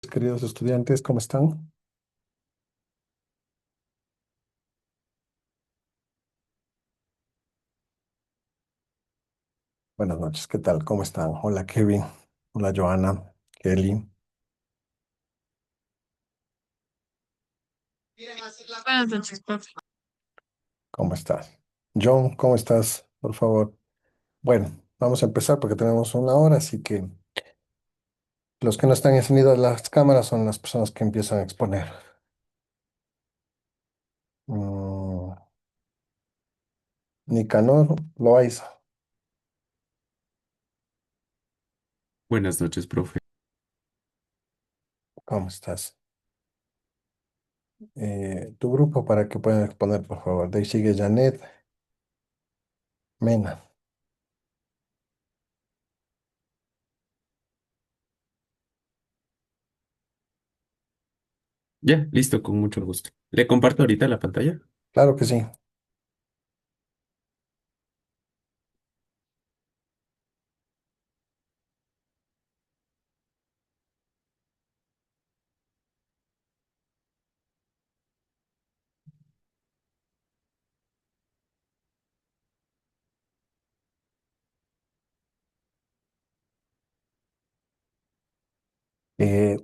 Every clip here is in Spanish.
Queridos estudiantes, ¿cómo están? Buenas noches, ¿qué tal? ¿Cómo están? Hola, Kevin. Hola, Joana. Kelly, Buenas noches, profe. ¿cómo estás? John, ¿cómo estás? Por favor. Bueno, vamos a empezar porque tenemos una hora, así que los que no están encendidas las cámaras son las personas que empiezan a exponer. Mm, Nicanor Loaiza, Buenas noches, profe. ¿cómo estás? Tu grupo para que puedan exponer, por favor. De ahí sigue Janet Mena. Ya, listo, con mucho gusto. ¿Le comparto ahorita la pantalla? Claro que sí.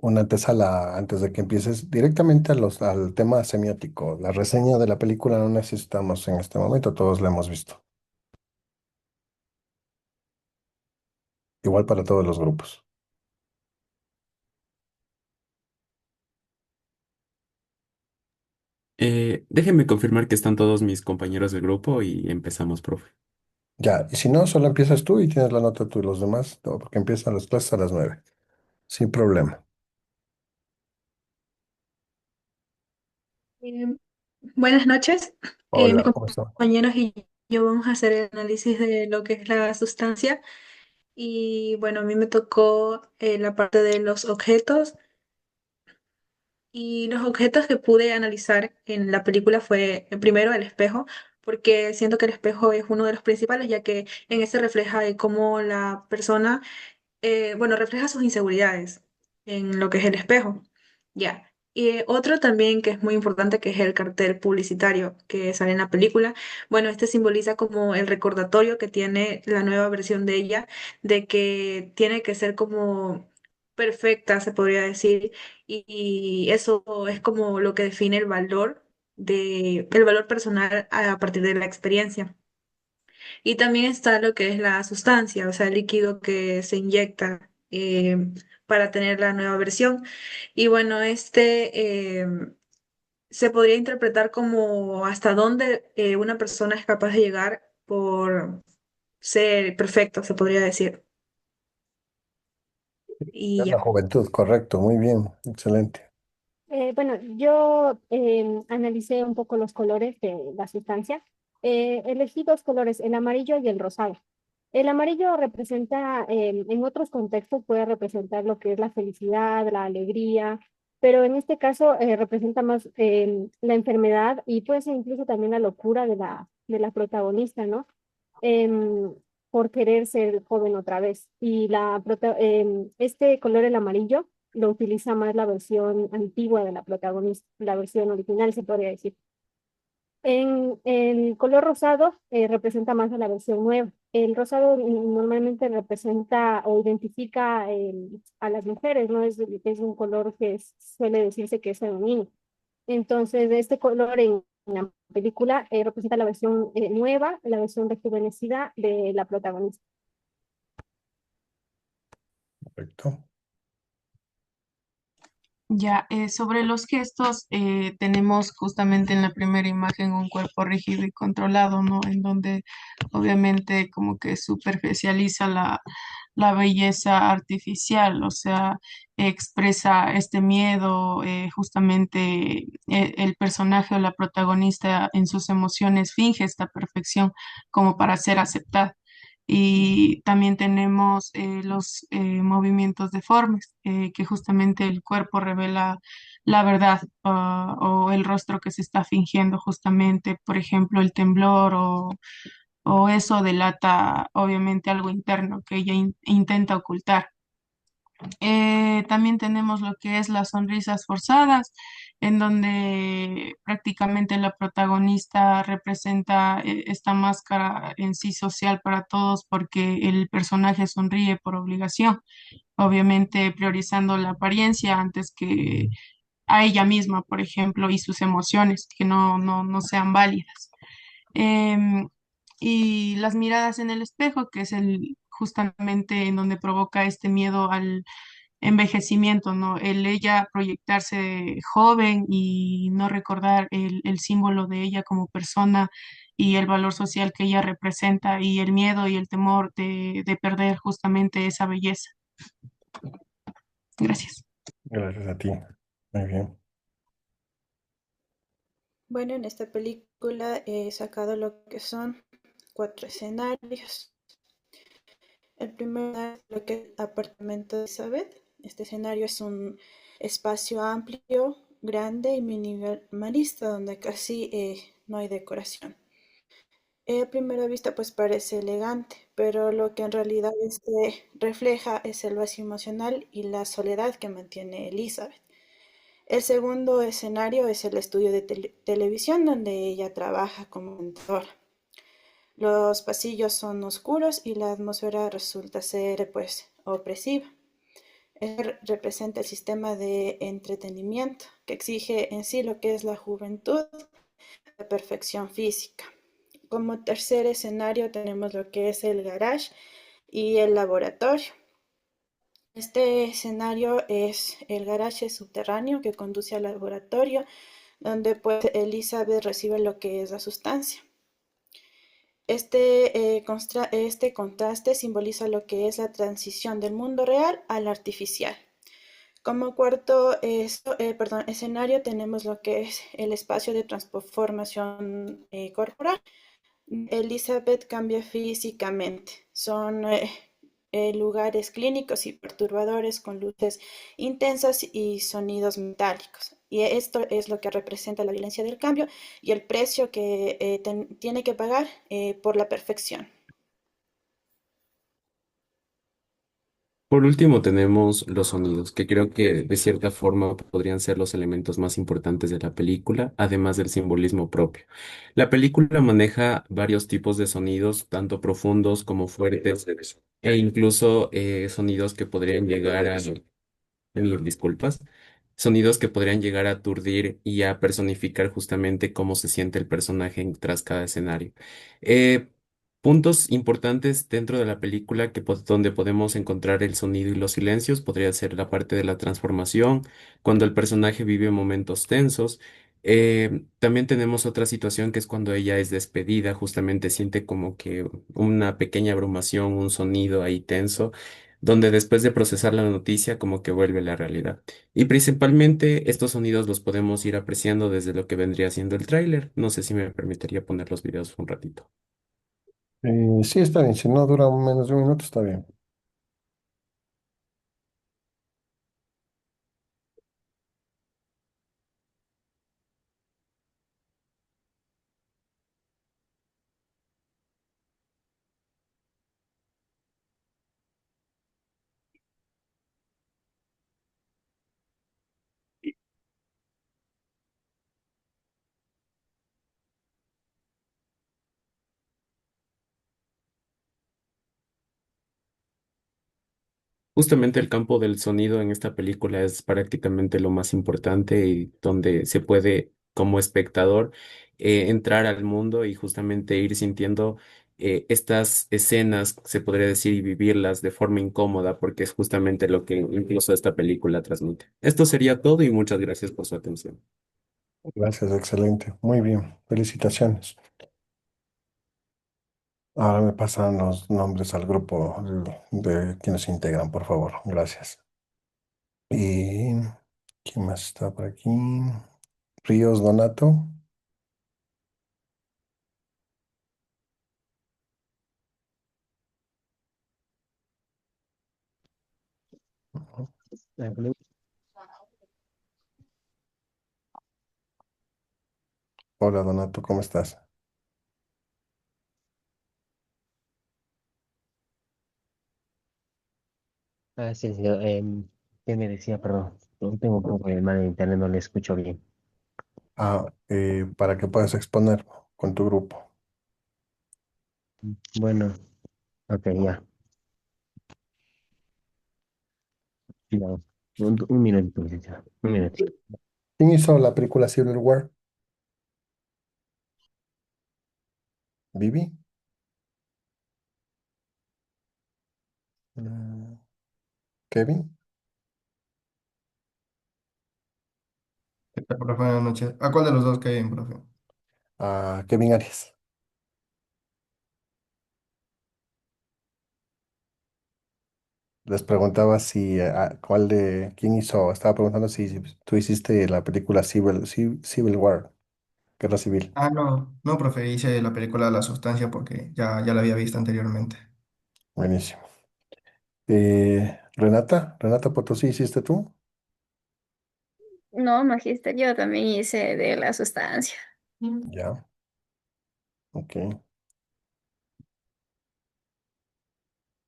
Una antesala antes de que empieces directamente al tema semiótico. La reseña de la película no necesitamos en este momento, todos la hemos visto. Igual para todos los grupos. Déjenme confirmar que están todos mis compañeros del grupo y empezamos, profe. Ya, y si no, solo empiezas tú y tienes la nota tú y los demás, no, porque empiezan las clases a las 9. Sin problema. Eh, Buenas noches. Mis Hola, ¿cómo estás? compañeros y yo vamos a hacer el análisis de lo que es la sustancia. Y bueno, a mí me tocó la parte de los objetos. Y los objetos que pude analizar en la película fue primero el espejo, porque siento que el espejo es uno de los principales, ya que en ese refleja de cómo la persona bueno, refleja sus inseguridades en lo que es el espejo. Ya. Y otro también que es muy importante, que es el cartel publicitario que sale en la película. Bueno, este simboliza como el recordatorio que tiene la nueva versión de ella, de que tiene que ser como perfecta, se podría decir, y eso es como lo que define el valor personal a partir de la experiencia. Y también está lo que es la sustancia, o sea, el líquido que se inyecta para tener la nueva versión. Y bueno, se podría interpretar como hasta dónde una persona es capaz de llegar por ser perfecto, se podría decir. Y Es la ya. juventud, correcto, muy bien, excelente. Bueno, yo analicé un poco los colores de la sustancia. Elegí dos colores, el amarillo y el rosado. El amarillo representa, en otros contextos puede representar lo que es la felicidad, la alegría, pero en este caso representa más la enfermedad y puede ser incluso también la locura de la protagonista, ¿no? Em, por querer ser joven otra vez. Y este color, el amarillo, lo utiliza más la versión antigua de la protagonista, la versión original, se podría decir. En el color rosado representa más a la versión nueva. El rosado normalmente representa o identifica a las mujeres, ¿no? Es un color que suele decirse que es femenino. Entonces, este color en la película representa la versión nueva, la versión rejuvenecida de la protagonista. Perfecto. Ya, sobre los gestos, tenemos justamente en la primera imagen un cuerpo rígido y controlado, ¿no? En donde obviamente como que superficializa la belleza artificial, o sea, expresa este miedo, justamente el personaje o la protagonista en sus emociones finge esta perfección como para ser aceptada. Y también tenemos los movimientos deformes, que justamente el cuerpo revela la verdad, o el rostro que se está fingiendo justamente, por ejemplo, el temblor o eso delata obviamente algo interno que ella intenta ocultar. También tenemos lo que es las sonrisas forzadas, en donde prácticamente la protagonista representa esta máscara en sí social para todos porque el personaje sonríe por obligación, obviamente priorizando la apariencia antes que a ella misma, por ejemplo, y sus emociones, que no sean válidas. Em, y las miradas en el espejo, que es el justamente en donde provoca este miedo al envejecimiento, ¿no? El ella proyectarse joven y no recordar el símbolo de ella como persona y el valor social que ella representa y el miedo y el temor de perder justamente esa belleza. Gracias. Gracias a ti. Muy bien. Bueno, en esta película he sacado lo que son cuatro escenarios. El primero es lo que es el apartamento de Elizabeth. Este escenario es un espacio amplio, grande y minimalista donde casi no hay decoración. A primera vista pues parece elegante, pero lo que en realidad refleja es el vacío emocional y la soledad que mantiene Elizabeth. El segundo escenario es el estudio de televisión donde ella trabaja como mentora. Los pasillos son oscuros y la atmósfera resulta ser pues opresiva. Representa el sistema de entretenimiento que exige en sí lo que es la juventud, la perfección física. Como tercer escenario tenemos lo que es el garage y el laboratorio. Este escenario es el garaje subterráneo que conduce al laboratorio, donde pues Elizabeth recibe lo que es la sustancia. Este contraste simboliza lo que es la transición del mundo real al artificial. Como cuarto escenario tenemos lo que es el espacio de transformación corporal. Elizabeth cambia físicamente. Son lugares clínicos y perturbadores con luces intensas y sonidos metálicos. Y esto es lo que representa la violencia del cambio y el precio que tiene que pagar por la perfección. Por último, tenemos los sonidos, que creo que de cierta forma podrían ser los elementos más importantes de la película, además del simbolismo propio. La película maneja varios tipos de sonidos, tanto profundos como fuertes, e incluso sonidos que podrían llegar a mil disculpas, sonidos que podrían llegar a aturdir y a personificar justamente cómo se siente el personaje tras cada escenario. Eh, Puntos importantes dentro de la película donde podemos encontrar el sonido y los silencios podría ser la parte de la transformación, cuando el personaje vive momentos tensos. También tenemos otra situación que es cuando ella es despedida, justamente siente como que una pequeña abrumación, un sonido ahí tenso donde después de procesar la noticia como que vuelve la realidad. Y principalmente estos sonidos los podemos ir apreciando desde lo que vendría siendo el tráiler. No sé si me permitiría poner los videos un ratito. Sí, está bien. Si no dura menos de un minuto, está bien. Justamente el campo del sonido en esta película es prácticamente lo más importante y donde se puede, como espectador, entrar al mundo y justamente ir sintiendo estas escenas, se podría decir, y vivirlas de forma incómoda, porque es justamente lo que incluso esta película transmite. Esto sería todo y muchas gracias por su atención. Gracias, excelente. Muy bien. Felicitaciones. Ahora me pasan los nombres al grupo de quienes se integran, por favor. Gracias. ¿Y quién más está por aquí? Ríos Donato. Hola Donato, ¿cómo estás? Sí, sí, ¿qué me decía? Perdón, no tengo un problema de internet, no le escucho bien. Para que puedas exponer con tu grupo. Bueno, ok, ya. No, un minuto, licenciado, un minuto. ¿Quién hizo la película Civil War? ¿Vivi? Mm, ¿Kevin? ¿Qué tal, profe? Buenas noches. ¿A cuál de los dos cae bien, profe? Kevin Arias. Les preguntaba si, quién hizo, estaba preguntando si tú hiciste la película Civil War, Guerra Civil. Ah, no, no, profe, hice la película La Sustancia porque ya la había visto anteriormente. Buenísimo. Renata Potosí, ¿hiciste tú? No, magíster, yo también hice de la sustancia. Ya, ok.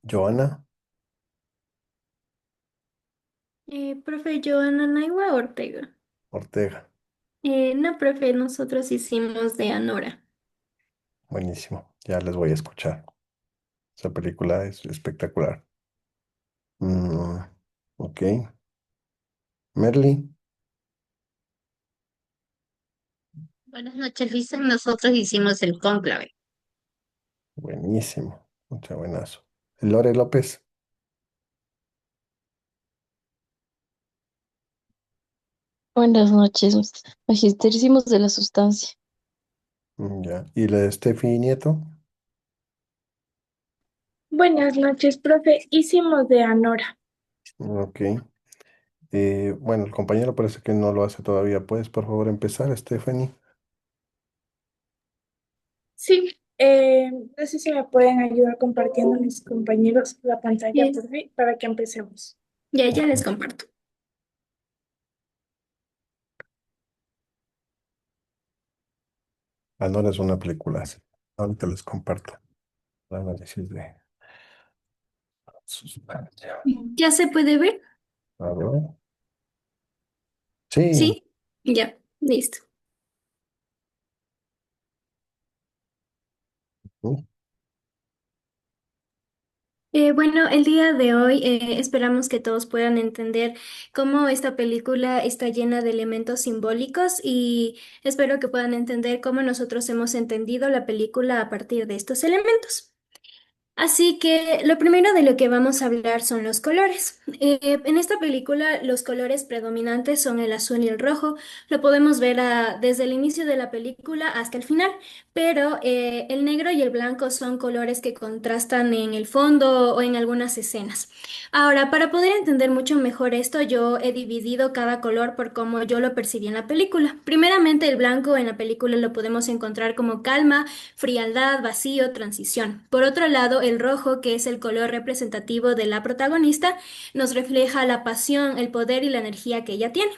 Joana Profe Joana Naigua Ortega. Ortega, No, profe, nosotros hicimos de Anora. buenísimo. Ya les voy a escuchar. Esa película es espectacular. Mm, ok. Merly, Buenas noches, Lisa. Nosotros hicimos el cónclave. buenísimo. Muchas buenazo. Lore López, Buenas noches, Magister. Hicimos de la sustancia. ya. Y la de Steffi Nieto, Buenas noches, profe. Hicimos de Anora. ok. Bueno, el compañero parece que no lo hace todavía. ¿Puedes, por favor, empezar, Stephanie? Sí, no sé si me pueden ayudar compartiendo mis compañeros la pantalla, Eh, por favor, para que empecemos. ya les comparto. No es una película así. Ahorita les comparto el análisis de sustancia. ¿Ya se puede ver? A ver. Sí. ¿Sí? Ya, listo. Ujú. Bueno, el día de hoy esperamos que todos puedan entender cómo esta película está llena de elementos simbólicos y espero que puedan entender cómo nosotros hemos entendido la película a partir de estos elementos. Así que lo primero de lo que vamos a hablar son los colores. En esta película los colores predominantes son el azul y el rojo. Lo podemos ver desde el inicio de la película hasta el final, pero el negro y el blanco son colores que contrastan en el fondo o en algunas escenas. Ahora, para poder entender mucho mejor esto, yo he dividido cada color por cómo yo lo percibí en la película. Primeramente, el blanco en la película lo podemos encontrar como calma, frialdad, vacío, transición. Por otro lado, el rojo, que es el color representativo de la protagonista, nos refleja la pasión, el poder y la energía que ella tiene.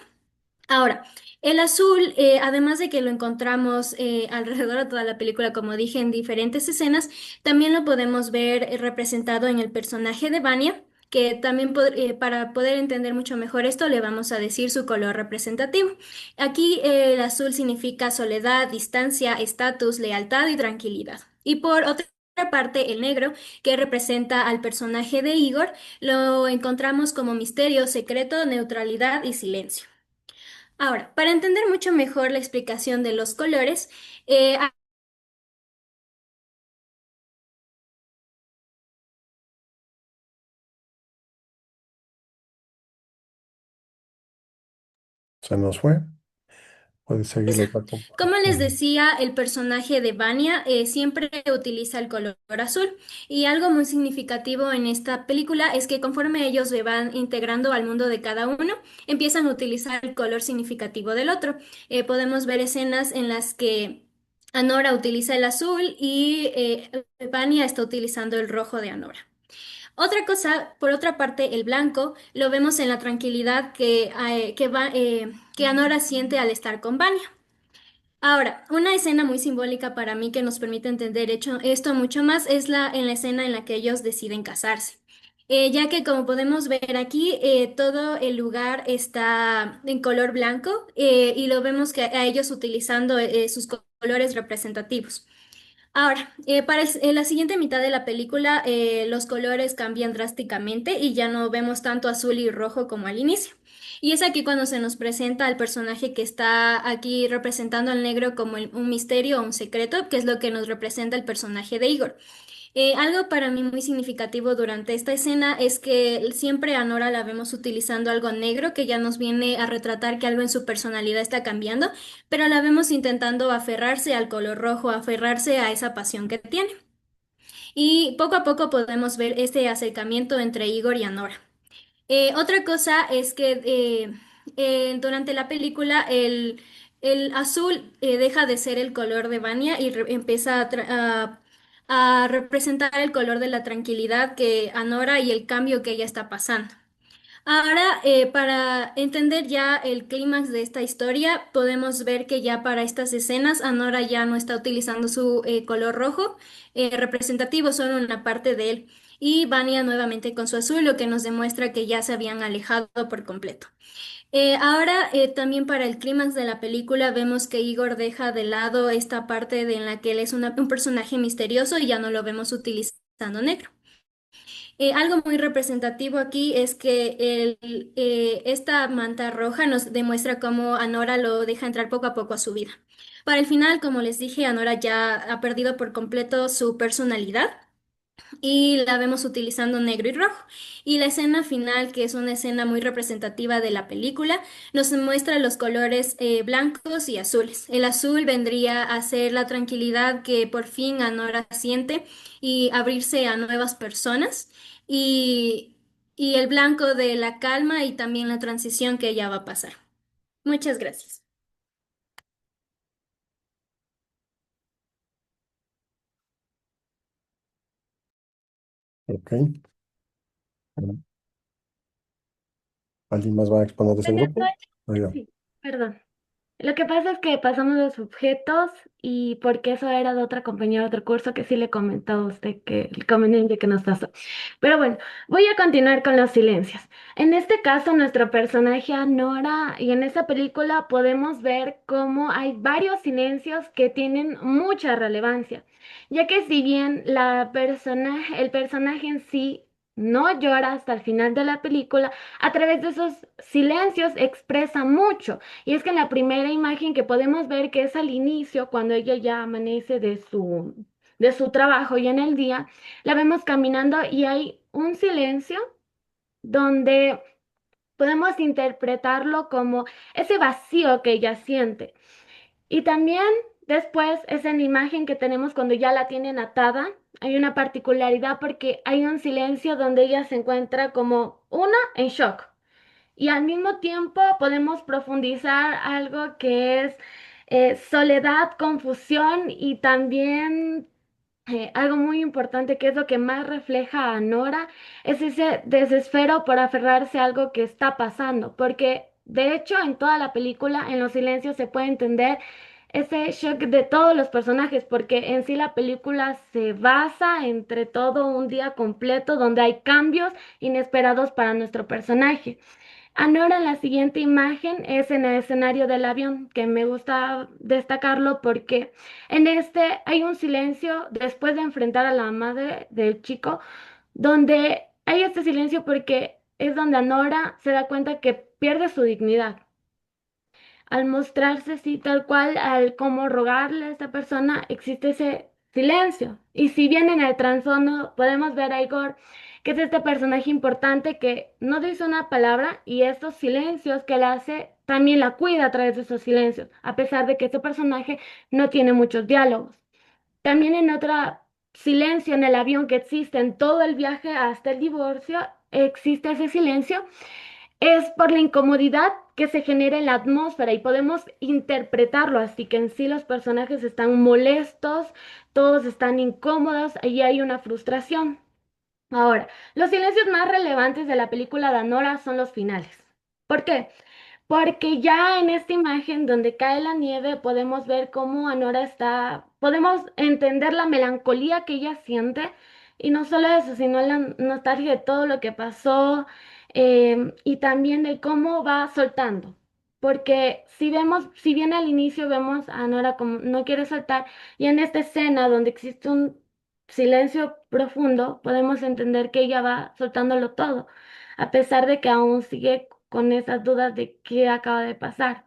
Ahora, el azul, además de que lo encontramos alrededor de toda la película, como dije, en diferentes escenas, también lo podemos ver representado en el personaje de Vanya, que también para poder entender mucho mejor esto, le vamos a decir su color representativo. Aquí el azul significa soledad, distancia, estatus, lealtad y tranquilidad. Y por otra parte, el negro, que representa al personaje de Igor, lo encontramos como misterio, secreto, neutralidad y silencio. Ahora, para entender mucho mejor la explicación de los colores, eh, Se nos fue. Puedes seguirlo, Paco. como les Ujú. decía, el personaje de Vanya siempre utiliza el color azul y algo muy significativo en esta película es que conforme ellos se van integrando al mundo de cada uno, empiezan a utilizar el color significativo del otro. Podemos ver escenas en las que Anora utiliza el azul y Vanya está utilizando el rojo de Anora. Otra cosa, por otra parte, el blanco lo vemos en la tranquilidad que Anora siente al estar con Vanya. Ahora, una escena muy simbólica para mí que nos permite entender esto mucho más es en la escena en la que ellos deciden casarse. Ya que como podemos ver aquí, todo el lugar está en color blanco y lo vemos que a ellos utilizando sus colores representativos. Ahora, en la siguiente mitad de la película, los colores cambian drásticamente y ya no vemos tanto azul y rojo como al inicio. Y es aquí cuando se nos presenta al personaje que está aquí representando al negro como un misterio o un secreto, que es lo que nos representa el personaje de Igor. Algo para mí muy significativo durante esta escena es que siempre a Nora la vemos utilizando algo negro que ya nos viene a retratar que algo en su personalidad está cambiando, pero la vemos intentando aferrarse al color rojo, aferrarse a esa pasión que tiene. Y poco a poco podemos ver este acercamiento entre Igor y Anora. Otra cosa es que durante la película el azul deja de ser el color de Vanya y empieza a representar el color de la tranquilidad que Anora y el cambio que ella está pasando. Ahora, para entender ya el clímax de esta historia, podemos ver que ya para estas escenas Anora ya no está utilizando su color rojo representativo, solo una parte de él. Y Vania nuevamente con su azul, lo que nos demuestra que ya se habían alejado por completo. Ahora, también para el clímax de la película, vemos que Igor deja de lado esta parte en la que él es un personaje misterioso y ya no lo vemos utilizando negro. Algo muy representativo aquí es que esta manta roja nos demuestra cómo Anora lo deja entrar poco a poco a su vida. Para el final, como les dije, Anora ya ha perdido por completo su personalidad y la vemos utilizando negro y rojo. Y la escena final, que es una escena muy representativa de la película, nos muestra los colores blancos y azules. El azul vendría a ser la tranquilidad que por fin Anora siente y abrirse a nuevas personas. Y, y el blanco de la calma y también la transición que ella va a pasar. Muchas gracias. Ok. ¿Alguien más va a exponer de ese Buenas grupo? noches. Oiga. Sí, perdón. Lo que pasa es que pasamos los objetos y porque eso era de otra compañera de otro curso que sí le comentó a usted que el conveniente que nos pasó. Pero bueno, voy a continuar con los silencios. En este caso, nuestro personaje Nora y en esta película podemos ver cómo hay varios silencios que tienen mucha relevancia, ya que si bien el personaje en sí no llora hasta el final de la película, a través de esos silencios expresa mucho. Y es que en la primera imagen que podemos ver que es al inicio, cuando ella ya amanece de su trabajo y en el día, la vemos caminando y hay un silencio donde podemos interpretarlo como ese vacío que ella siente. Y también después es en la imagen que tenemos cuando ya la tienen atada. Hay una particularidad porque hay un silencio donde ella se encuentra como una en shock. Y al mismo tiempo podemos profundizar algo que es soledad, confusión y también algo muy importante que es lo que más refleja a Nora, es ese desespero por aferrarse a algo que está pasando, porque de hecho en toda la película, en los silencios se puede entender ese shock de todos los personajes, porque en sí la película se basa entre todo un día completo donde hay cambios inesperados para nuestro personaje. Ahora en la siguiente imagen es en el escenario del avión, que me gusta destacarlo porque en este hay un silencio después de enfrentar a la madre del chico, donde hay este silencio porque es donde Anora se da cuenta que pierde su dignidad. Al mostrarse así tal cual, al como rogarle a esta persona, existe ese silencio. Y si bien en el trasfondo podemos ver a Igor, que es este personaje importante que no dice una palabra y estos silencios que él hace también la cuida a través de esos silencios, a pesar de que este personaje no tiene muchos diálogos. También en otro silencio en el avión que existe en todo el viaje hasta el divorcio, existe ese silencio es por la incomodidad que se genera en la atmósfera y podemos interpretarlo así que en sí los personajes están molestos, todos están incómodos y hay una frustración. Ahora, los silencios más relevantes de la película de Anora son los finales. ¿Por qué? Porque ya en esta imagen donde cae la nieve podemos ver cómo Anora está, podemos entender la melancolía que ella siente Y no solo eso, sino la nostalgia de todo lo que pasó, y también de cómo va soltando. Porque si vemos, si bien al inicio vemos a Nora como no quiere soltar, y en esta escena donde existe un silencio profundo, podemos entender que ella va soltándolo todo, a pesar de que aún sigue con esas dudas de qué acaba de pasar.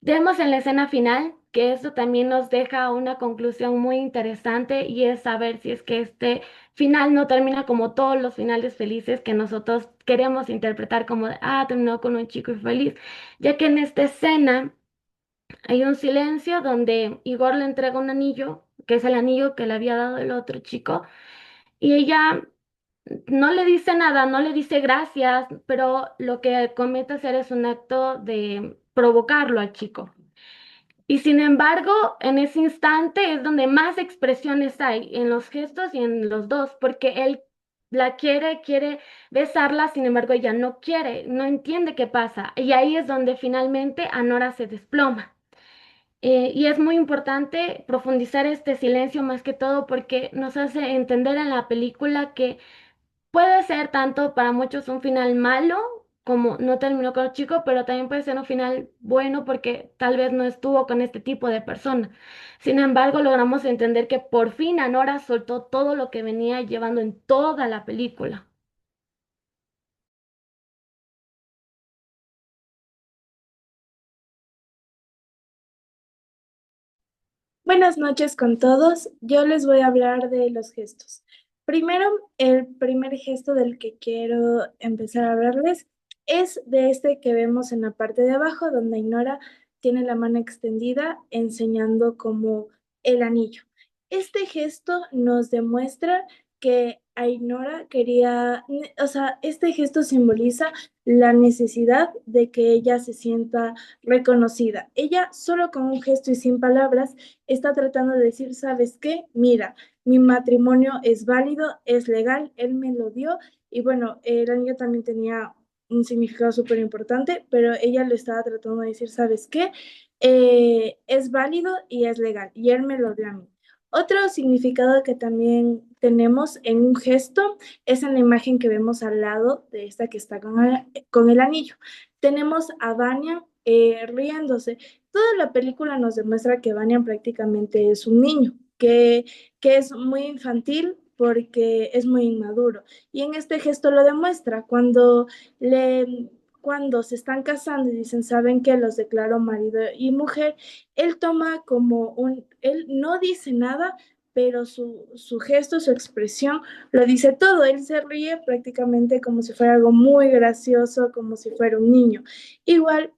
Vemos en la escena final que eso también nos deja una conclusión muy interesante, y es saber si es que este final no termina como todos los finales felices que nosotros queremos interpretar como de, ah, terminó con un chico feliz, ya que en esta escena hay un silencio donde Igor le entrega un anillo, que es el anillo que le había dado el otro chico, y ella no le dice nada, no le dice gracias, pero lo que comienza a hacer es un acto de provocarlo al chico. Y sin embargo, en ese instante es donde más expresiones hay, en los gestos y en los dos, porque él la quiere, quiere besarla, sin embargo ella no quiere, no entiende qué pasa. Y ahí es donde finalmente Anora se desploma. Y es muy importante profundizar este silencio más que todo porque nos hace entender en la película que puede ser tanto para muchos un final malo, como no terminó con el chico, pero también puede ser un final bueno porque tal vez no estuvo con este tipo de persona. Sin embargo, logramos entender que por fin Anora soltó todo lo que venía llevando en toda la película. Buenas noches con todos. Yo les voy a hablar de los gestos. Primero, el primer gesto del que quiero empezar a hablarles es de este que vemos en la parte de abajo, donde Ainora tiene la mano extendida enseñando como el anillo. Este gesto nos demuestra que Ainora quería, o sea, este gesto simboliza la necesidad de que ella se sienta reconocida. Ella solo con un gesto y sin palabras está tratando de decir, ¿sabes qué? Mira, mi matrimonio es válido, es legal, él me lo dio y bueno, el anillo también tenía un significado súper importante, pero ella lo estaba tratando de decir, ¿sabes qué? Es válido y es legal y él me lo dio a mí. Otro significado que también tenemos en un gesto es en la imagen que vemos al lado de esta que está con el anillo. Tenemos a Vania riéndose. Toda la película nos demuestra que Vanya prácticamente es un niño, que es muy infantil porque es muy inmaduro. Y en este gesto lo demuestra cuando se están casando y dicen, ¿saben qué? Los declaro marido y mujer, él toma él no dice nada, pero su gesto, su expresión, lo dice todo. Él se ríe prácticamente como si fuera algo muy gracioso, como si fuera un niño. Igual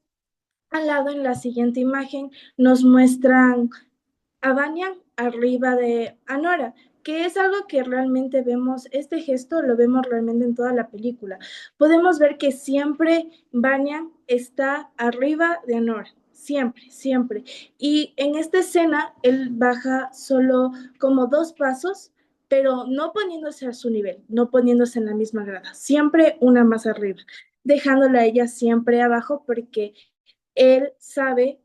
al lado, en la siguiente imagen, nos muestran a Vanya arriba de Anora, que es algo que realmente vemos, este gesto lo vemos realmente en toda la película. Podemos ver que siempre Vanya está arriba de Anora, siempre, siempre. Y en esta escena, él baja solo como 2 pasos, pero no poniéndose a su nivel, no poniéndose en la misma grada, siempre una más arriba, dejándola a ella siempre abajo porque él sabe,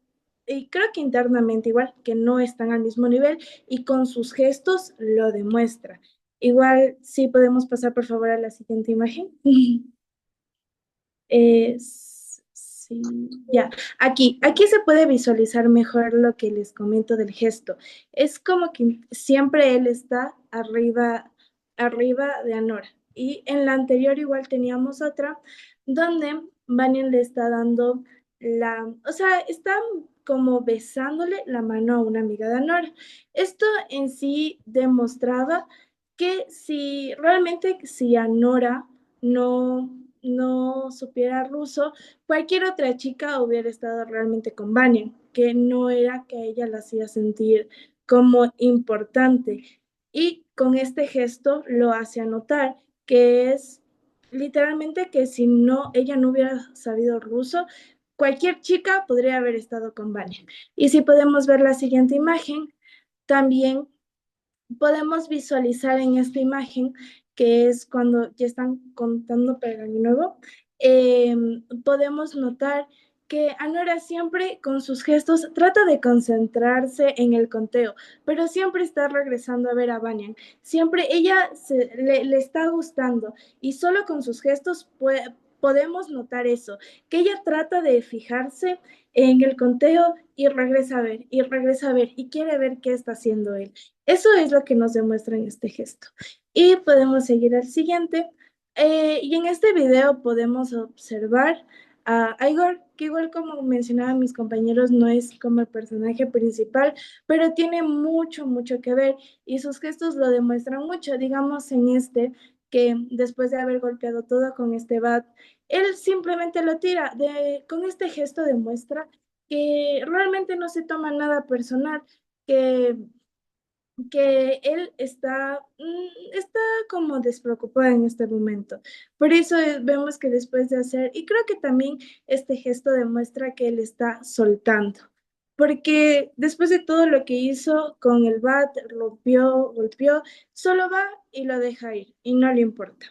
y creo que internamente igual, que no están al mismo nivel y con sus gestos lo demuestra. Igual, sí podemos pasar por favor a la siguiente imagen. Sí, ya. Aquí se puede visualizar mejor lo que les comento del gesto. Es como que siempre él está arriba de Anora. Y en la anterior igual teníamos otra donde Vanian le está dando o sea, está como besándole la mano a una amiga de Anora. Esto en sí demostraba que si Anora no supiera ruso, cualquier otra chica hubiera estado realmente con Vania, que no era que a ella la hacía sentir como importante. Y con este gesto lo hace anotar, que es literalmente que si ella no hubiera sabido ruso, cualquier chica podría haber estado con Vania. Y si podemos ver la siguiente imagen, también podemos visualizar en esta imagen, que es cuando ya están contando para el año nuevo, podemos notar que Anora siempre con sus gestos trata de concentrarse en el conteo, pero siempre está regresando a ver a Banyan. Siempre ella le está gustando y solo con sus gestos podemos notar eso, que ella trata de fijarse en el conteo y regresa a ver, y regresa a ver, y quiere ver qué está haciendo él. Eso es lo que nos demuestra en este gesto. Y podemos seguir al siguiente. Y en este video podemos observar a Igor, que igual como mencionaban mis compañeros, no es como el personaje principal, pero tiene mucho, mucho que ver y sus gestos lo demuestran mucho. Digamos en este, que después de haber golpeado todo con este bat, él simplemente lo tira. Con este gesto demuestra que realmente no se toma nada personal, que él está como despreocupado en este momento. Por eso vemos que después de hacer, y creo que también este gesto demuestra que él está soltando, porque después de todo lo que hizo con el bat, golpeó, solo va y lo deja ir y no le importa.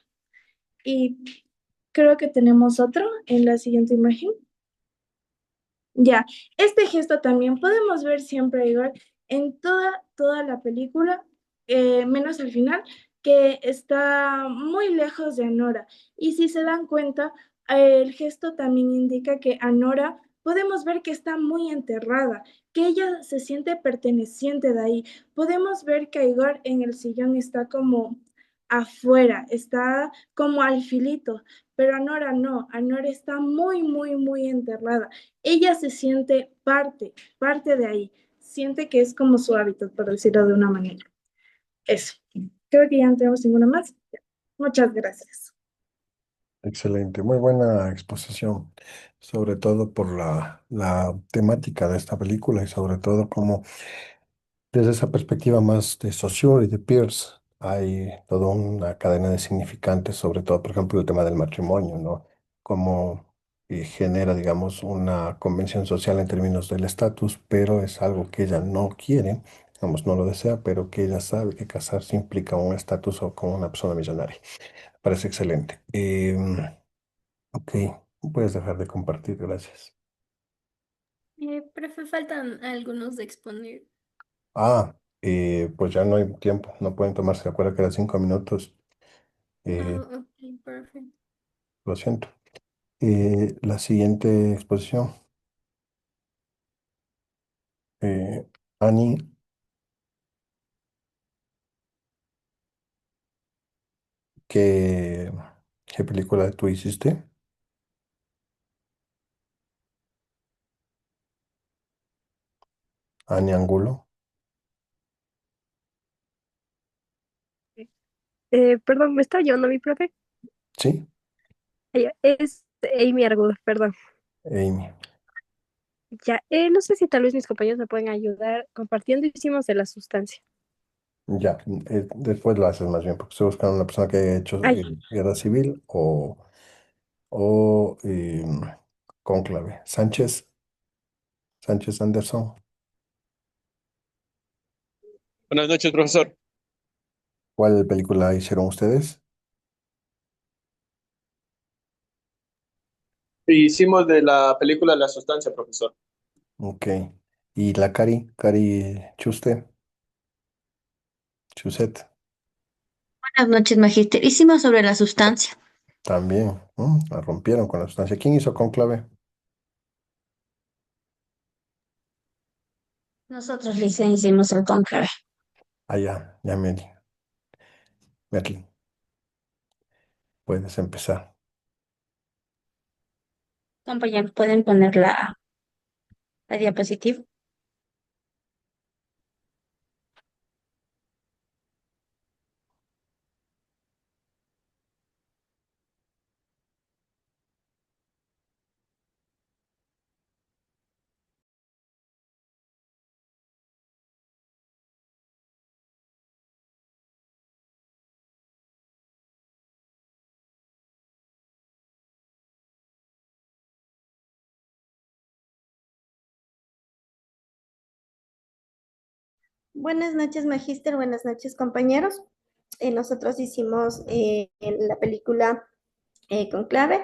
Y creo que tenemos otro en la siguiente imagen. Ya, este gesto también podemos ver siempre igual en toda la película, menos al final, que está muy lejos de Anora. Y si se dan cuenta, el gesto también indica que Anora podemos ver que está muy enterrada, que ella se siente perteneciente de ahí. Podemos ver que Igor en el sillón está como afuera, está como al filito, pero Anora no, Anora está muy, muy, muy enterrada. Ella se siente parte de ahí, siente que es como su hábitat, por decirlo de una manera. Eso. Creo que ya no tenemos ninguna más. Muchas gracias. Excelente, muy buena exposición, sobre todo por la temática de esta película y sobre todo como desde esa perspectiva más de Saussure y de Peirce hay toda una cadena de significantes, sobre todo, por ejemplo, el tema del matrimonio, ¿no? Cómo genera, digamos, una convención social en términos del estatus, pero es algo que ella no quiere, digamos, no lo desea, pero que ella sabe que casarse implica un estatus o con una persona millonaria. Parece excelente. Ok, puedes dejar de compartir, gracias. Profe, faltan algunos de exponer. Ah, pues ya no hay tiempo, no pueden tomarse, de acuerdo que eran 5 minutos. Eh, Oh, ok, perfecto. lo siento. La siguiente exposición, eh, Annie, ¿qué, qué película tú hiciste? Annie Angulo, Perdón, ¿me está oyendo mi profe? ¿sí? Es Amy Argudo, perdón. Amy, Ya, no sé si tal vez mis compañeros me pueden ayudar compartiendo. Hicimos de la sustancia. ya, después lo haces más bien, porque estoy buscando una persona que haya hecho Ay, guerra civil o cónclave. Sánchez Anderson, Buenas noches, profesor. ¿cuál película hicieron ustedes? Hicimos de la película La Sustancia, profesor. Ok. ¿Y la Cari Chuset, Buenas noches, Magíster. Hicimos sobre la sustancia. también, la rompieron con la sustancia? ¿Quién hizo cónclave? Nosotros, Licen, hicimos el cónclave. Allá, ya, Merlin, puedes empezar. Compañeros, ¿pueden poner la diapositiva? Buenas noches, Magíster. Buenas noches, compañeros. Nosotros hicimos la película Conclave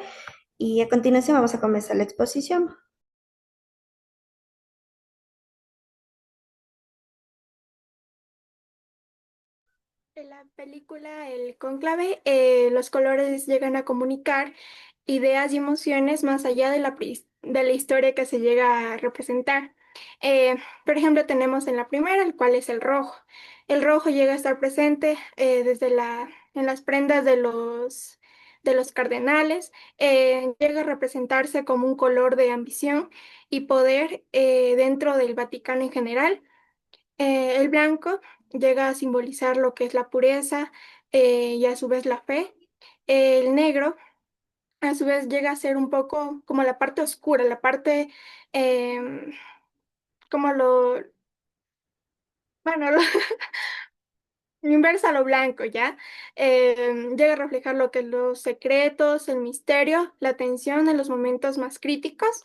y a continuación vamos a comenzar la exposición. En la película El Cónclave, los colores llegan a comunicar ideas y emociones más allá de de la historia que se llega a representar. Eh, por ejemplo, tenemos en la primera, el cual es el rojo. El rojo llega a estar presente en las prendas de los cardenales, llega a representarse como un color de ambición y poder dentro del Vaticano en general. El blanco llega a simbolizar lo que es la pureza y a su vez la fe. El negro a su vez llega a ser un poco como la parte oscura, la parte em, como bueno, lo inverso a lo blanco, ¿ya? Llega a reflejar lo que es los secretos, el misterio, la tensión en los momentos más críticos.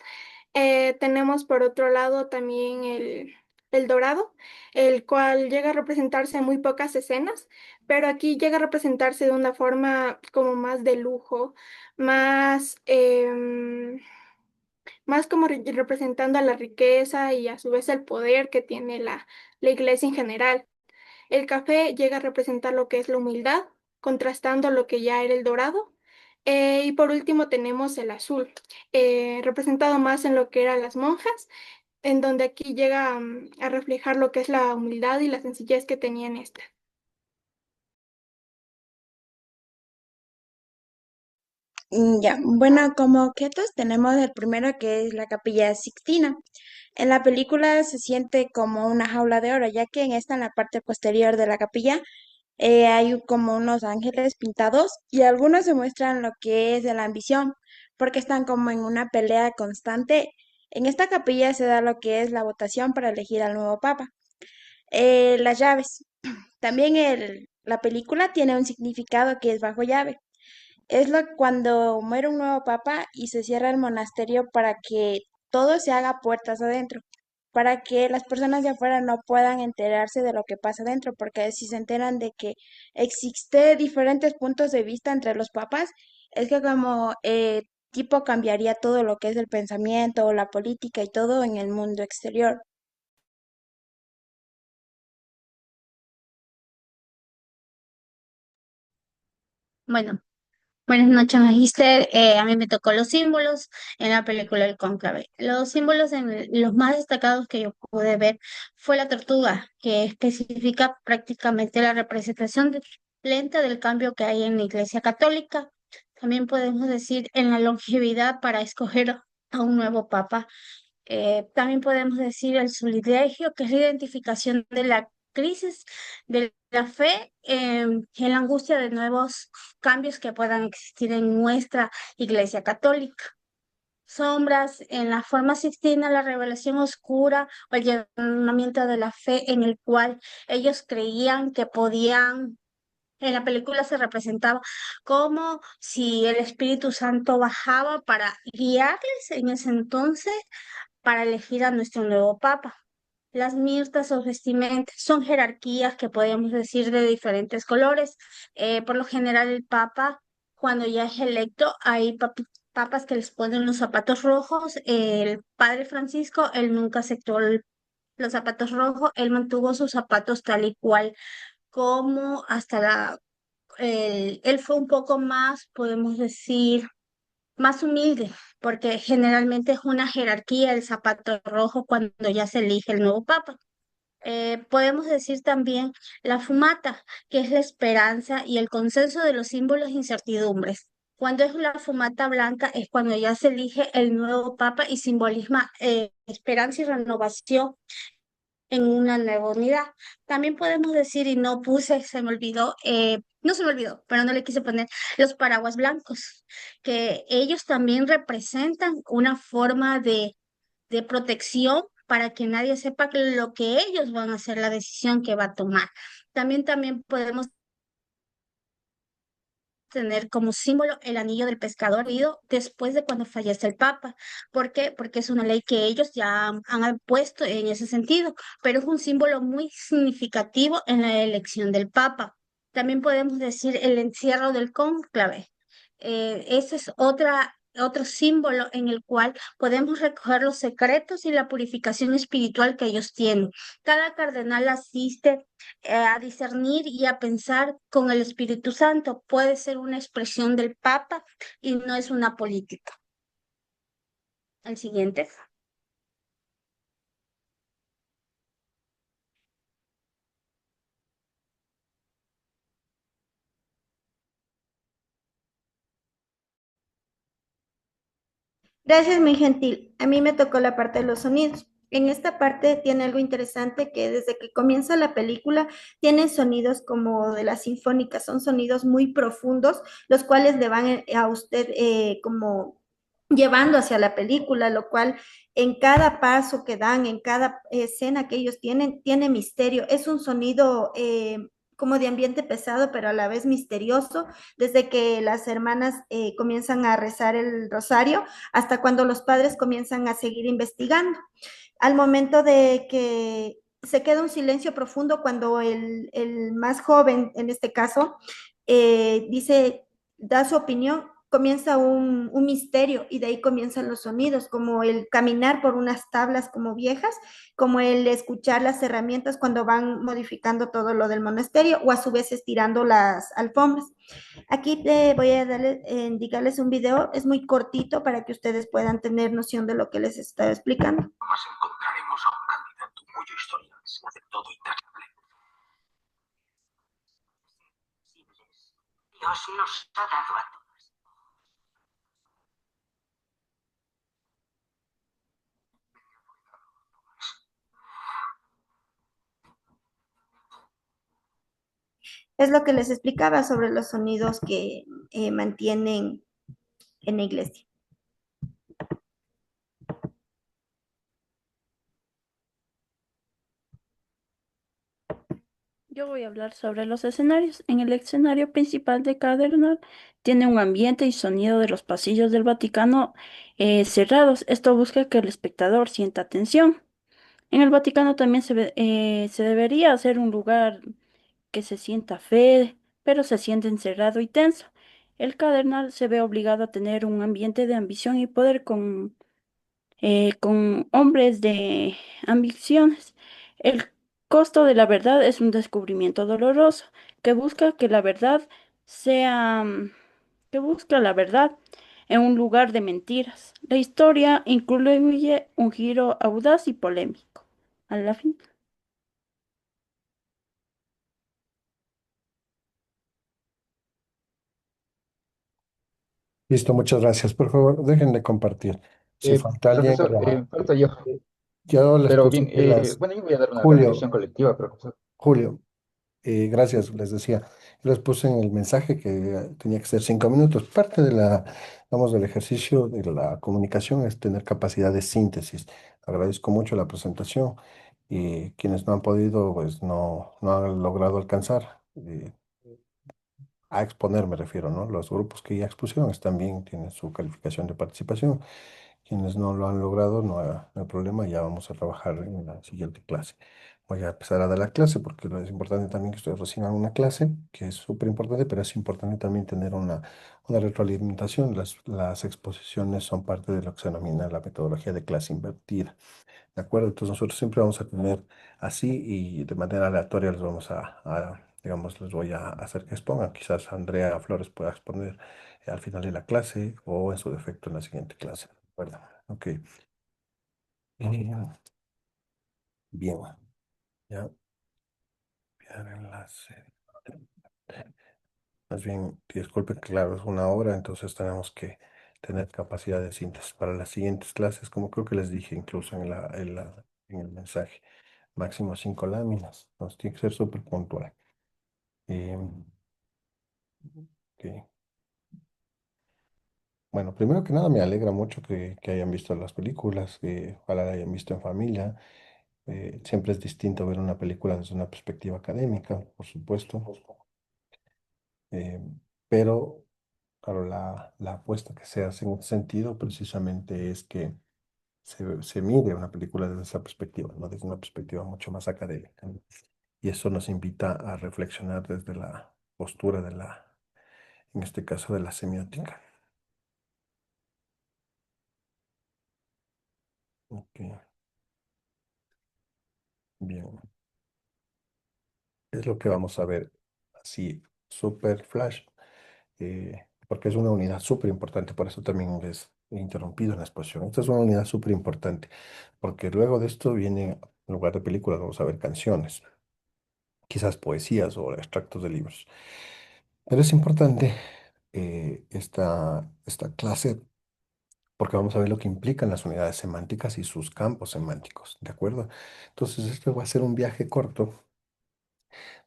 Tenemos por otro lado también el dorado, el cual llega a representarse en muy pocas escenas, pero aquí llega a representarse de una forma como más de lujo, más, más como representando a la riqueza y a su vez el poder que tiene la iglesia en general. El café llega a representar lo que es la humildad, contrastando lo que ya era el dorado. Y por último tenemos el azul, representado más en lo que eran las monjas, en donde aquí llega a reflejar lo que es la humildad y la sencillez que tenían esta. Ya, bueno, como objetos tenemos el primero que es la Capilla Sixtina. En la película se siente como una jaula de oro, ya que en esta, en la parte posterior de la capilla, hay como unos ángeles pintados y algunos se muestran lo que es de la ambición, porque están como en una pelea constante. En esta capilla se da lo que es la votación para elegir al nuevo papa. Las llaves. También la película tiene un significado que es bajo llave. Es cuando muere un nuevo papa y se cierra el monasterio para que todo se haga puertas adentro, para que las personas de afuera no puedan enterarse de lo que pasa adentro, porque si se enteran de que existe diferentes puntos de vista entre los papas, es que como tipo cambiaría todo lo que es el pensamiento, la política y todo en el mundo exterior. Bueno, buenas noches, Magister. A mí me tocó los símbolos en la película El Cónclave. Los símbolos los más destacados que yo pude ver fue la tortuga, que especifica prácticamente la representación lenta del cambio que hay en la Iglesia Católica. También podemos decir en la longevidad para escoger a un nuevo papa. También podemos decir el solidario, que es la identificación de la crisis de la fe, en la angustia de nuevos cambios que puedan existir en nuestra Iglesia Católica. Sombras en la forma sixtina, la revelación oscura o el llenamiento de la fe en el cual ellos creían que podían. En la película se representaba como si el Espíritu Santo bajaba para guiarles en ese entonces para elegir a nuestro nuevo papa. Las mirtas o vestimentas son jerarquías que podríamos decir de diferentes colores. Por lo general el papa, cuando ya es electo, hay papas que les ponen los zapatos rojos. El padre Francisco, él nunca aceptó los zapatos rojos, él mantuvo sus zapatos tal y cual como hasta él fue un poco más, podemos decir, más humilde, porque generalmente es una jerarquía el zapato rojo cuando ya se elige el nuevo papa. Podemos decir también la fumata, que es la esperanza y el consenso de los símbolos e incertidumbres. Cuando es la fumata blanca es cuando ya se elige el nuevo papa y simbolisma esperanza y renovación en una nueva unidad. También podemos decir, y no puse, se me olvidó, no se me olvidó, pero no le quise poner los paraguas blancos, que ellos también representan una forma de protección para que nadie sepa lo que ellos van a hacer, la decisión que va a tomar. También podemos tener como símbolo el anillo del pescador herido después de cuando fallece el Papa. ¿Por qué? Porque es una ley que ellos ya han puesto en ese sentido, pero es un símbolo muy significativo en la elección del Papa. También podemos decir el encierro del cónclave. Esa es otra otro símbolo en el cual podemos recoger los secretos y la purificación espiritual que ellos tienen. Cada cardenal asiste a discernir y a pensar con el Espíritu Santo. Puede ser una expresión del Papa y no es una política. El siguiente. Gracias, muy gentil. A mí me tocó la parte de los sonidos. En esta parte tiene algo interesante que desde que comienza la película tiene sonidos como de la sinfónica, son sonidos muy profundos, los cuales le van a usted como llevando hacia la película, lo cual en cada paso que dan, en cada escena que ellos tienen, tiene misterio. Es un sonido como de ambiente pesado, pero a la vez misterioso, desde que las hermanas comienzan a rezar el rosario hasta cuando los padres comienzan a seguir investigando. Al momento de que se queda un silencio profundo cuando el más joven, en este caso, dice, da su opinión, comienza un misterio y de ahí comienzan los sonidos, como el caminar por unas tablas como viejas, como el escuchar las herramientas cuando van modificando todo lo del monasterio o a su vez estirando las alfombras. Aquí te voy a darle, indicarles un video, es muy cortito para que ustedes puedan tener noción de lo que les estoy explicando. Más encontraremos a un candidato cuya historia sea de todo intachable. Dios nos ha dado a todos. Es lo que les explicaba sobre los sonidos que mantienen en la iglesia. Yo voy a hablar sobre los escenarios. En el escenario principal de Cadernal tiene un ambiente y sonido de los pasillos del Vaticano cerrados. Esto busca que el espectador sienta tensión. En el Vaticano también se debería hacer un lugar que se sienta fe, pero se siente encerrado y tenso. El Cadernal se ve obligado a tener un ambiente de ambición y poder con hombres de ambiciones. El costo de la verdad es un descubrimiento doloroso que busca que la verdad sea, que busca la verdad en un lugar de mentiras. La historia incluye un giro audaz y polémico. A la fin. Listo, muchas gracias. Por favor, dejen de compartir. Si falta alguien, Profesor, falta yo. yo les Pero puse bien, aquí las... bueno, yo voy a dar una Julio, calificación colectiva, profesor. Julio, gracias, les decía. Yo les puse en el mensaje que tenía que ser 5 minutos. Parte de vamos, del ejercicio de la comunicación es tener capacidad de síntesis. Agradezco mucho la presentación y quienes no han podido, pues no han logrado alcanzar. A exponer me refiero, ¿no? Los grupos que ya expusieron están bien, tienen su calificación de participación. Quienes no lo han logrado, no hay problema, ya vamos a trabajar en la siguiente clase. Voy a empezar a dar la clase porque es importante también que ustedes reciban una clase, que es súper importante, pero es importante también tener una retroalimentación. Las exposiciones son parte de lo que se denomina la metodología de clase invertida. ¿De acuerdo? Entonces nosotros siempre vamos a tener así y de manera aleatoria les vamos digamos, les voy a hacer que expongan. Quizás Andrea Flores pueda exponer al final de la clase o en su defecto en la siguiente clase. ¿De acuerdo? Ok. Bien, ya. Enviar enlace. Más bien, disculpen, claro, es 1 hora, entonces tenemos que tener capacidad de síntesis para las siguientes clases, como creo que les dije incluso en el mensaje. Máximo 5 láminas, nos tiene que ser súper puntual. Ok. Bueno, primero que nada me alegra mucho que hayan visto las películas, que ojalá la hayan visto en familia. Siempre es distinto ver una película desde una perspectiva académica, por supuesto. Eh, pero, claro, la apuesta que se hace en ese sentido precisamente es que se mire una película desde esa perspectiva, ¿no? Desde una perspectiva mucho más académica, ¿no? Y eso nos invita a reflexionar desde la postura en este caso, de la semiótica. Ok, bien. Es lo que vamos a ver así, super flash, porque es una unidad súper importante, por eso también les he interrumpido en la exposición. Esta es una unidad súper importante, porque luego de esto viene, en lugar de películas, vamos a ver canciones, quizás poesías o extractos de libros. Pero es importante esta clase porque vamos a ver lo que implican las unidades semánticas y sus campos semánticos, ¿de acuerdo? Entonces, esto va a ser un viaje corto,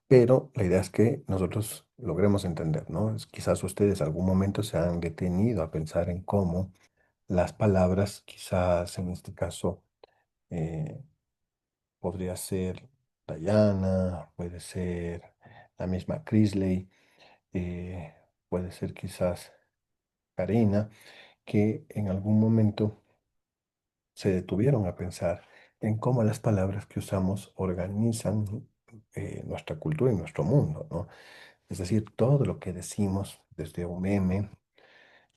pero la idea es que nosotros logremos entender, ¿no? Quizás ustedes algún momento se han detenido a pensar en cómo las palabras, quizás en este caso, eh, podría ser Diana, puede ser la misma Crisley, eh, puede ser quizás Karina, que en algún momento se detuvieron a pensar en cómo las palabras que usamos organizan nuestra cultura y nuestro mundo, ¿no? Es decir, todo lo que decimos, desde un meme,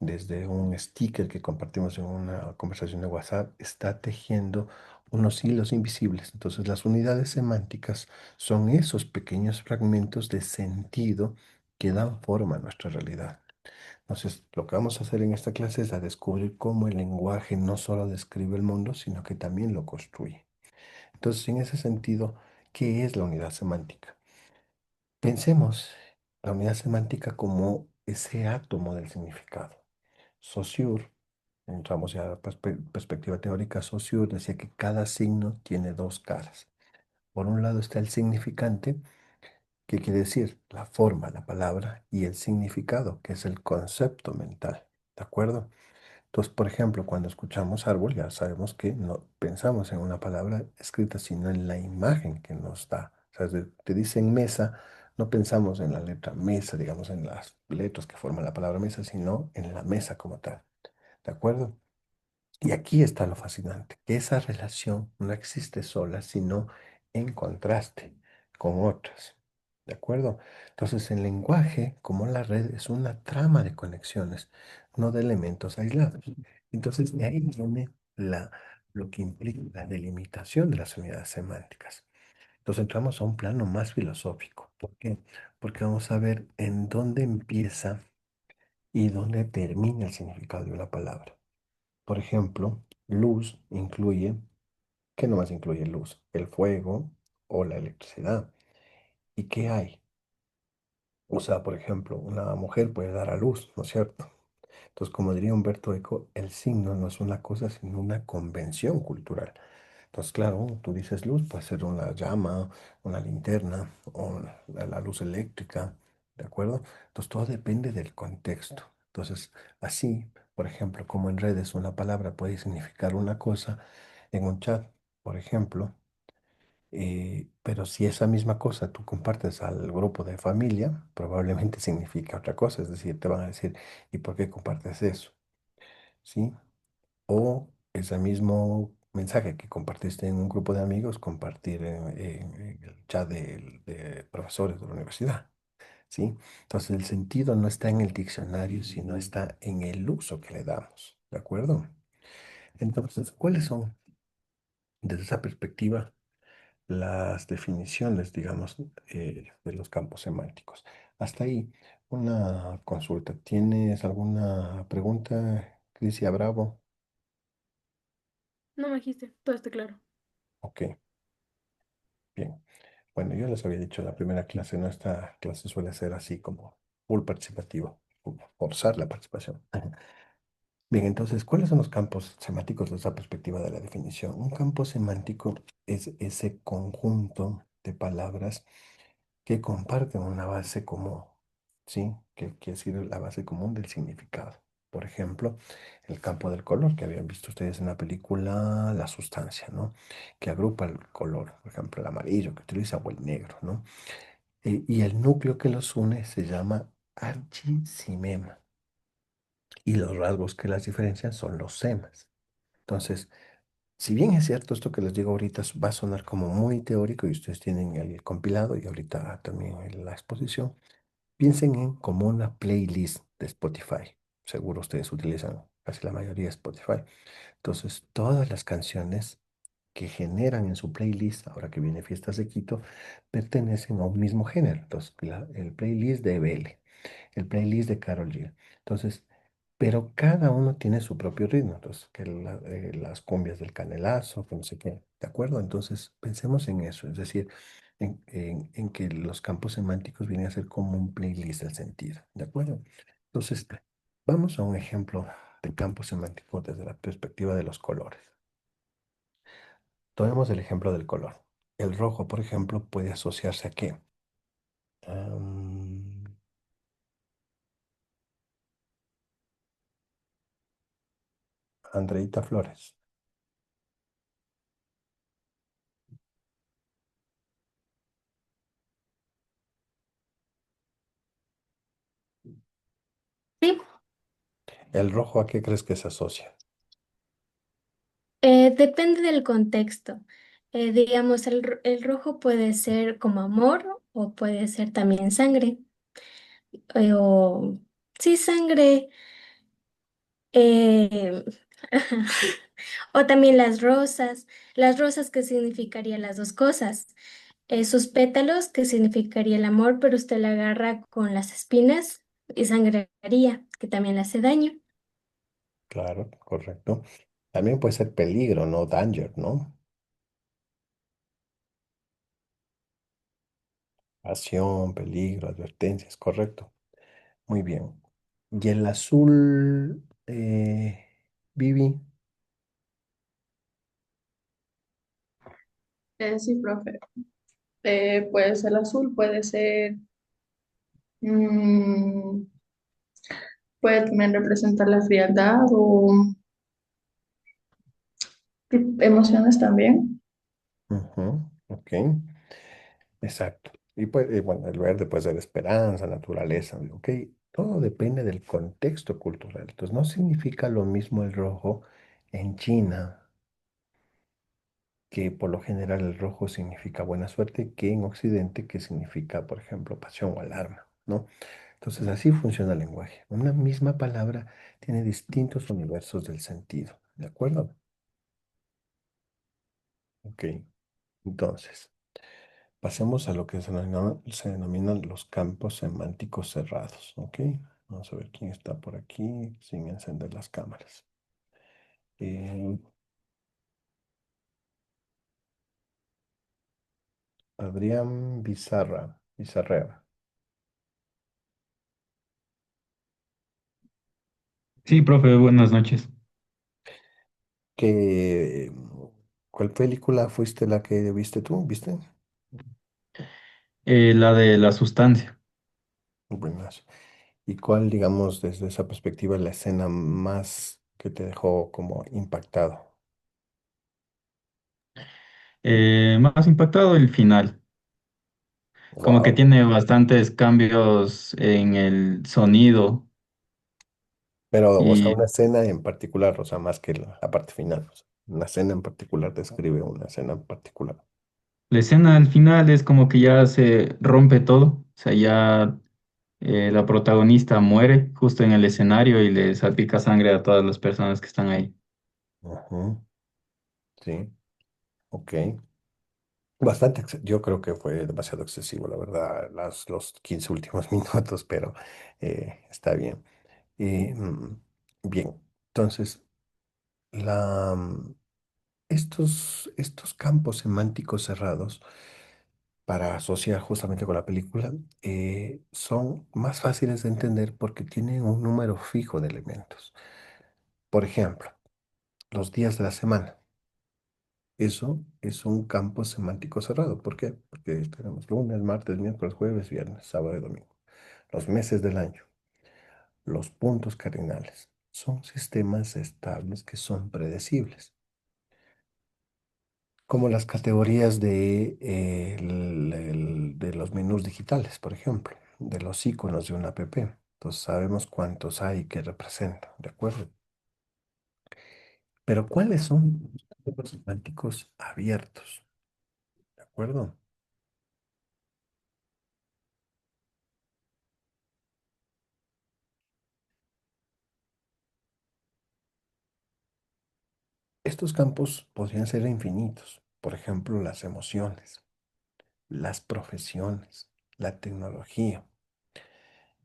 desde un sticker que compartimos en una conversación de WhatsApp, está tejiendo unos hilos invisibles. Entonces, las unidades semánticas son esos pequeños fragmentos de sentido que dan forma a nuestra realidad. Entonces, lo que vamos a hacer en esta clase es a descubrir cómo el lenguaje no solo describe el mundo, sino que también lo construye. Entonces, en ese sentido, ¿qué es la unidad semántica? Pensemos la unidad semántica como ese átomo del significado. Saussure, entramos ya a la perspectiva teórica, Saussure decía que cada signo tiene dos caras. Por un lado está el significante, que quiere decir la forma, la palabra, y el significado, que es el concepto mental. ¿De acuerdo? Entonces, por ejemplo, cuando escuchamos árbol, ya sabemos que no pensamos en una palabra escrita, sino en la imagen que nos da. O sea, te dicen mesa, no pensamos en la letra mesa, digamos, en las letras que forman la palabra mesa, sino en la mesa como tal. ¿De acuerdo? Y aquí está lo fascinante, que esa relación no existe sola, sino en contraste con otras. ¿De acuerdo? Entonces, el lenguaje, como la red, es una trama de conexiones, no de elementos aislados. Entonces, de ahí viene lo que implica la delimitación de las unidades semánticas. Entonces, entramos a un plano más filosófico. ¿Por qué? Porque vamos a ver en dónde empieza y dónde termina el significado de una palabra. Por ejemplo, luz incluye, ¿qué nomás incluye luz? El fuego o la electricidad. ¿Y qué hay? O sea, por ejemplo, una mujer puede dar a luz, ¿no es cierto? Entonces, como diría Humberto Eco, el signo no es una cosa, sino una convención cultural. Entonces, claro, tú dices luz, puede ser una llama, una linterna o la luz eléctrica, ¿de acuerdo? Entonces, todo depende del contexto. Entonces, así, por ejemplo, como en redes una palabra puede significar una cosa, en un chat, por ejemplo, pero si esa misma cosa tú compartes al grupo de familia, probablemente significa otra cosa, es decir, te van a decir, ¿y por qué compartes eso? ¿Sí? O ese mismo mensaje que compartiste en un grupo de amigos, compartir en el chat de profesores de la universidad, ¿sí? Entonces el sentido no está en el diccionario, sino está en el uso que le damos, ¿de acuerdo? Entonces, ¿cuáles son, desde esa perspectiva, las definiciones, digamos, de los campos semánticos? Hasta ahí, una consulta. ¿Tienes alguna pregunta, Crisia Bravo? No me dijiste, todo está claro. Ok, bien. Bueno, yo les había dicho en la primera clase, ¿no? Esta clase suele ser así como full participativa, como forzar la participación. Bien, entonces, ¿cuáles son los campos semánticos desde esa perspectiva de la definición? Un campo semántico es ese conjunto de palabras que comparten una base común, ¿sí? Que quiere decir la base común del significado. Por ejemplo, el campo del color que habían visto ustedes en la película La Sustancia, ¿no? Que agrupa el color, por ejemplo, el amarillo que utiliza o el negro, ¿no? Y el núcleo que los une se llama archisimema y los rasgos que las diferencian son los semas. Entonces, si bien es cierto esto que les digo ahorita va a sonar como muy teórico y ustedes tienen el compilado y ahorita también en la exposición, piensen en como una playlist de Spotify. Seguro ustedes utilizan casi la mayoría Spotify. Entonces, todas las canciones que generan en su playlist, ahora que viene Fiestas de Quito, pertenecen a un mismo género. Entonces, el playlist de BL, el playlist de Karol G. Entonces, pero cada uno tiene su propio ritmo. Entonces, que las cumbias del canelazo, que no sé qué, ¿de acuerdo? Entonces, pensemos en eso, es decir, en que los campos semánticos vienen a ser como un playlist del sentido, ¿de acuerdo? Entonces, vamos a un ejemplo de campo semántico desde la perspectiva de los colores. Tomemos el ejemplo del color. El rojo, por ejemplo, puede asociarse a qué? Am, Andreita Flores. Sí, ¿El rojo a qué crees que se asocia? depende del contexto. Digamos, el rojo puede ser como amor o puede ser también sangre. O sí, sangre. eh, O también las rosas que significarían las dos cosas. Sus pétalos que significaría el amor, pero usted la agarra con las espinas y sangraría, que también le hace daño. Claro, correcto. También puede ser peligro, ¿no? Danger, ¿no? Pasión, peligro, advertencias, correcto. Muy bien. ¿Y el azul, Vivi? Sí, profe. Puede ser azul, puede ser, mm, puede también representar la frialdad o emociones también. Ujú, ok, exacto. Y pues, bueno, el verde puede ser esperanza, naturaleza, ok. Todo depende del contexto cultural. Entonces, no significa lo mismo el rojo en China, que por lo general el rojo significa buena suerte, que en Occidente, que significa, por ejemplo, pasión o alarma, ¿no? Entonces, así funciona el lenguaje. Una misma palabra tiene distintos universos del sentido, ¿de acuerdo? Ok, entonces, pasemos a lo que se denominan los campos semánticos cerrados, ¿ok? Vamos a ver quién está por aquí sin encender las cámaras. Eh, Adrián Bizarrera. Sí, profe, buenas noches. ¿Qué, ¿Cuál película fuiste la que viste tú? ¿Viste? La de la sustancia. Buenas. ¿Y cuál, digamos, desde esa perspectiva, la escena más que te dejó como impactado? Más impactado el final. Como que Wow. tiene bastantes cambios en el sonido Pero, o sea, y una escena en particular, o sea, más que la parte final. O sea, una escena en particular describe una escena en particular. la escena al final es como que ya se rompe todo. O sea, ya la protagonista muere justo en el escenario y le salpica sangre a todas las personas que están ahí. Ujú, sí, ok. Bastante, yo creo que fue demasiado excesivo, la verdad, los 15 últimos minutos, pero está bien. Y, bien, entonces, la, estos campos semánticos cerrados para asociar justamente con la película son más fáciles de entender porque tienen un número fijo de elementos. Por ejemplo, los días de la semana. Eso es un campo semántico cerrado. ¿Por qué? Porque tenemos lunes, martes, miércoles, jueves, viernes, sábado y domingo. Los meses del año, los puntos cardinales, son sistemas estables que son predecibles. Como las categorías de los menús digitales, por ejemplo, de los iconos de una app. Entonces sabemos cuántos hay que representan, ¿de acuerdo? Pero ¿cuáles son los campos semánticos abiertos? ¿De acuerdo? Estos campos podrían ser infinitos. Por ejemplo, las emociones, las profesiones, la tecnología.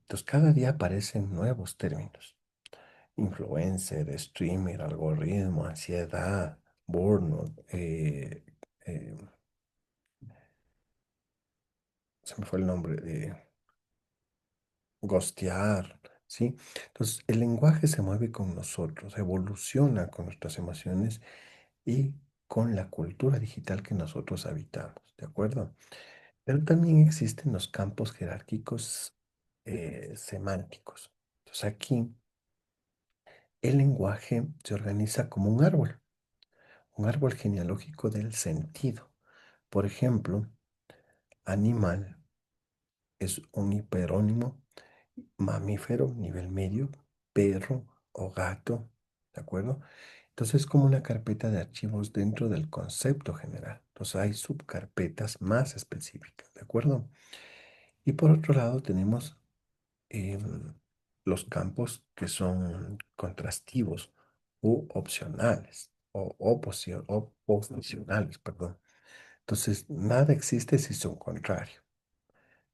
Entonces, cada día aparecen nuevos términos. Influencer, streamer, algoritmo, ansiedad, burnout, eh, se me fue el nombre, ghostear, ¿sí? Entonces, el lenguaje se mueve con nosotros, evoluciona con nuestras emociones y con la cultura digital que nosotros habitamos, ¿de acuerdo? Pero también existen los campos jerárquicos semánticos. Entonces, aquí el lenguaje se organiza como un árbol genealógico del sentido. Por ejemplo, animal es un hiperónimo, mamífero, nivel medio, perro o gato, ¿de acuerdo? Entonces es como una carpeta de archivos dentro del concepto general. Entonces hay subcarpetas más específicas, ¿de acuerdo? Y por otro lado tenemos em, los campos que son contrastivos u opcionales o oposicionales, perdón. Entonces, nada existe si son contrario,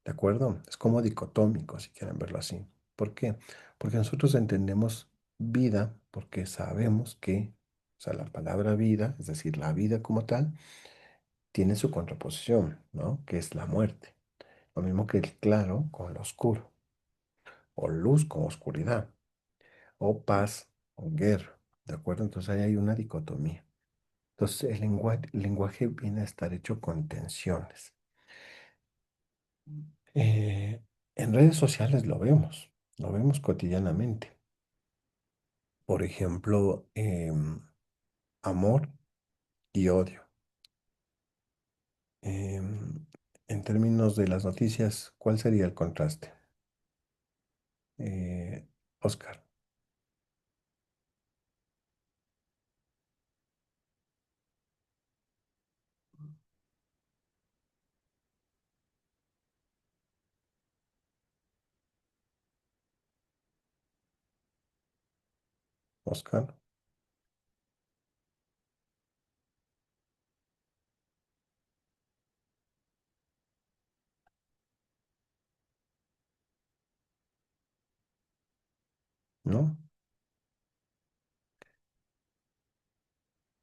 ¿de acuerdo? Es como dicotómico, si quieren verlo así. ¿Por qué? Porque nosotros entendemos vida porque sabemos que, o sea, la palabra vida, es decir, la vida como tal, tiene su contraposición, ¿no? Que es la muerte. Lo mismo que el claro con lo oscuro, o luz con oscuridad, o paz con guerra, ¿de acuerdo? Entonces ahí hay una dicotomía. Entonces el lenguaje viene a estar hecho con tensiones. Eh, en redes sociales lo vemos cotidianamente. Por ejemplo, amor y odio. Em, en términos de las noticias, ¿cuál sería el contraste? Oscar, Oscar, ¿no?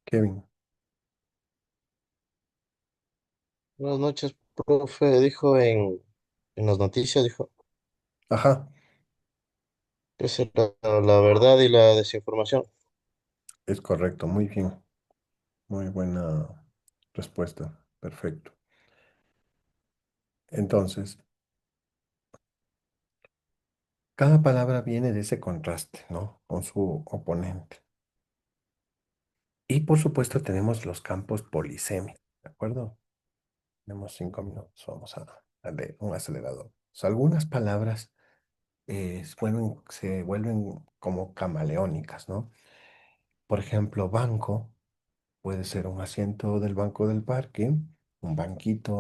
Kevin, Buenas noches, profe. Dijo en las noticias, dijo ajá, que es la verdad y la desinformación. es correcto, muy bien, muy buena respuesta, perfecto. Entonces, cada palabra viene de ese contraste, ¿no? Con su oponente. Y por supuesto tenemos los campos polisémicos, ¿de acuerdo? Tenemos 5 minutos, vamos a darle un acelerador. O sea, algunas palabras se vuelven como camaleónicas, ¿no? Por ejemplo, banco puede ser un asiento del banco del parque, un banquito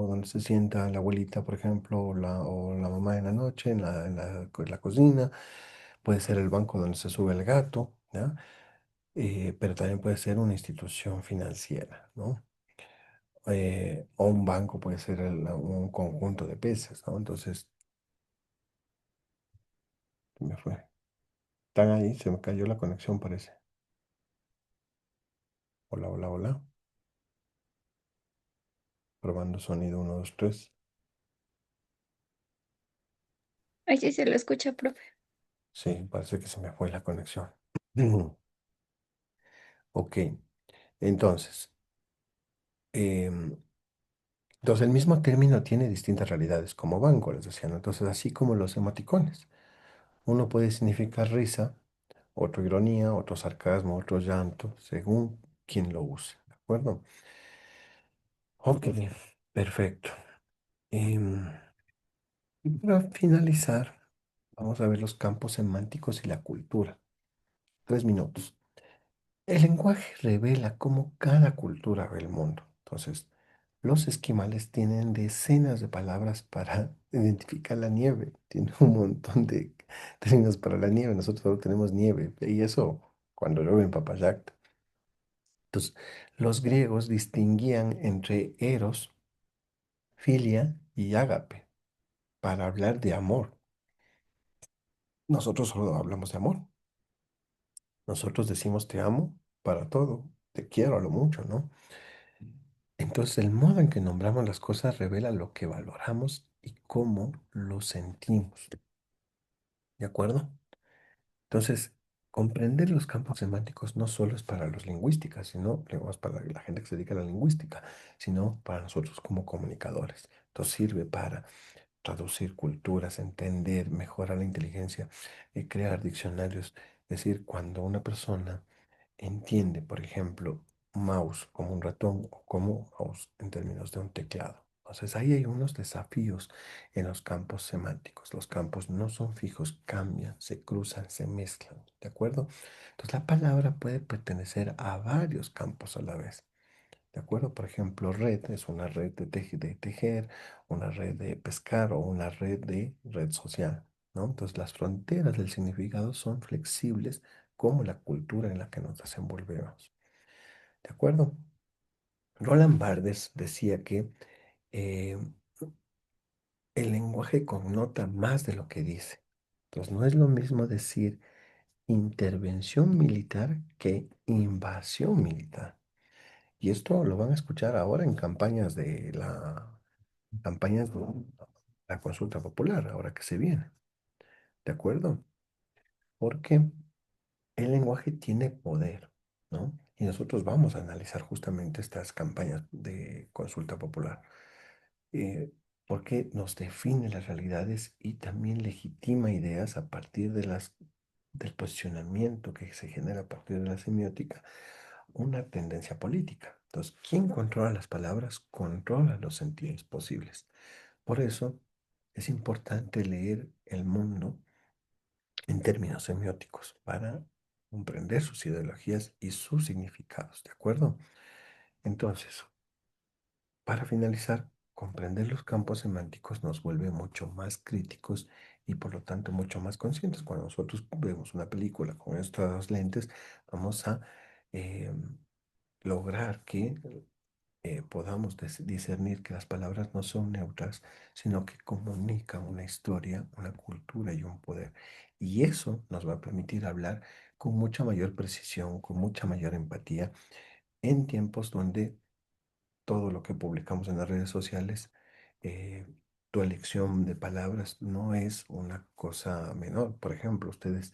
donde se sienta la abuelita, por ejemplo, o la mamá en la noche, en la cocina. Puede ser el banco donde se sube el gato, ¿ya? Pero también puede ser una institución financiera, ¿no? O un banco puede ser un conjunto de peces, ¿no? Entonces, se me fue. Están ahí, se me cayó la conexión, parece. Hola, hola, hola. Probando sonido 1, 2, 3. Ahí sí se lo escucha, profe. Sí, parece que se me fue la conexión. Ok, entonces, em, entonces el mismo término tiene distintas realidades como banco, les decía, ¿no? Entonces, así como los emoticones. Uno puede significar risa, otro ironía, otro sarcasmo, otro llanto, según quien lo use, ¿de acuerdo? Ok, perfecto. Em, y para finalizar, vamos a ver los campos semánticos y la cultura. 3 minutos. El lenguaje revela cómo cada cultura ve el mundo. Entonces, los esquimales tienen decenas de palabras para identificar la nieve. Tienen un montón de términos para la nieve. Nosotros solo tenemos nieve. Y eso cuando llueve en Papayacta. Entonces, los griegos distinguían entre eros, filia y ágape para hablar de amor. Nosotros solo hablamos de amor. Nosotros decimos te amo para todo, te quiero a lo mucho, ¿no? Entonces, el modo en que nombramos las cosas revela lo que valoramos y cómo lo sentimos, ¿de acuerdo? Entonces, comprender los campos semánticos no solo es para los lingüísticas, sino, digamos, para la gente que se dedica a la lingüística, sino para nosotros como comunicadores. Entonces, sirve para traducir culturas, entender, mejorar la inteligencia, crear diccionarios. Es decir, cuando una persona entiende, por ejemplo, mouse como un ratón o como mouse en términos de un teclado. Entonces ahí hay unos desafíos en los campos semánticos. Los campos no son fijos, cambian, se cruzan, se mezclan, ¿de acuerdo? Entonces la palabra puede pertenecer a varios campos a la vez. ¿De acuerdo? Por ejemplo, red es una red de tejer, una red de pescar o una red de red social, ¿no? Entonces, las fronteras del significado son flexibles como la cultura en la que nos desenvolvemos. ¿De acuerdo? Roland Barthes decía que eh, el lenguaje connota más de lo que dice. Entonces, no es lo mismo decir intervención militar que invasión militar. Y esto lo van a escuchar ahora en campañas de la consulta popular, ahora que se viene. ¿De acuerdo? Porque el lenguaje tiene poder, ¿no? Y nosotros vamos a analizar justamente estas campañas de consulta popular, eh, porque nos define las realidades y también legitima ideas a partir del posicionamiento que se genera a partir de la semiótica, una tendencia política. Entonces, ¿quién controla las palabras? Controla los sentidos posibles. Por eso es importante leer el mundo en términos semióticos para comprender sus ideologías y sus significados, ¿de acuerdo? Entonces, para finalizar, comprender los campos semánticos nos vuelve mucho más críticos y por lo tanto mucho más conscientes. Cuando nosotros vemos una película con estos lentes, vamos a eh, lograr que podamos discernir que las palabras no son neutras, sino que comunican una historia, una cultura y un poder. Y eso nos va a permitir hablar con mucha mayor precisión, con mucha mayor empatía, en tiempos donde todo lo que publicamos en las redes sociales, eh, tu elección de palabras no es una cosa menor. Por ejemplo, ustedes,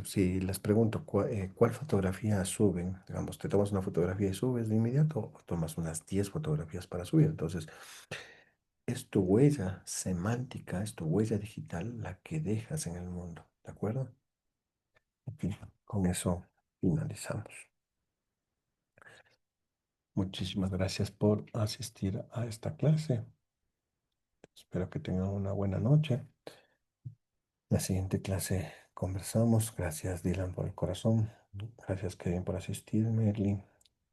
si les pregunto cuál fotografía suben, digamos, te tomas una fotografía y subes de inmediato o tomas unas 10 fotografías para subir. Entonces, es tu huella semántica, es tu huella digital la que dejas en el mundo, ¿de acuerdo? Ok, con eso finalizamos. Muchísimas gracias por asistir a esta clase. Espero que tengan una buena noche. La siguiente clase conversamos. Gracias, Dylan, por el corazón. Gracias, Kevin, por asistir. Merly,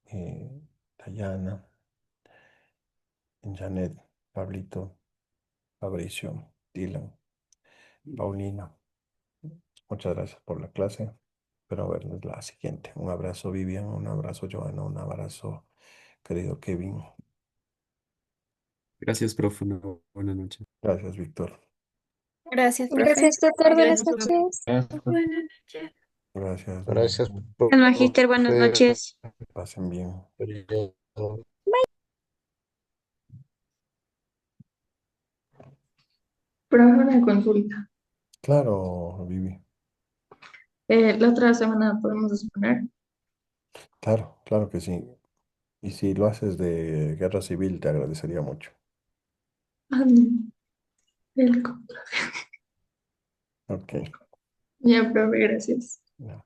eh, Dayana, Janet, Pablito, Fabricio, Dylan, Paulina. Muchas gracias por la clase. Espero verles la siguiente. Un abrazo, Vivian. Un abrazo, Joana. Un abrazo, querido Kevin. Gracias, profe. Una buena noche. Gracias, Víctor. Gracias, profe. Gracias, doctor. Buenas Gracias, profe. noches. Buenas noches. Gracias, Gracias, Miriam. Al magíster, buenas profe. noches. Pasen bien. Pero una consulta. Claro, Vivi. La otra semana podemos exponer. Claro, claro que sí. Y si lo haces de guerra civil, te agradecería mucho. Ah, no. El contra. Ok. Ya, profe, gracias. Ya.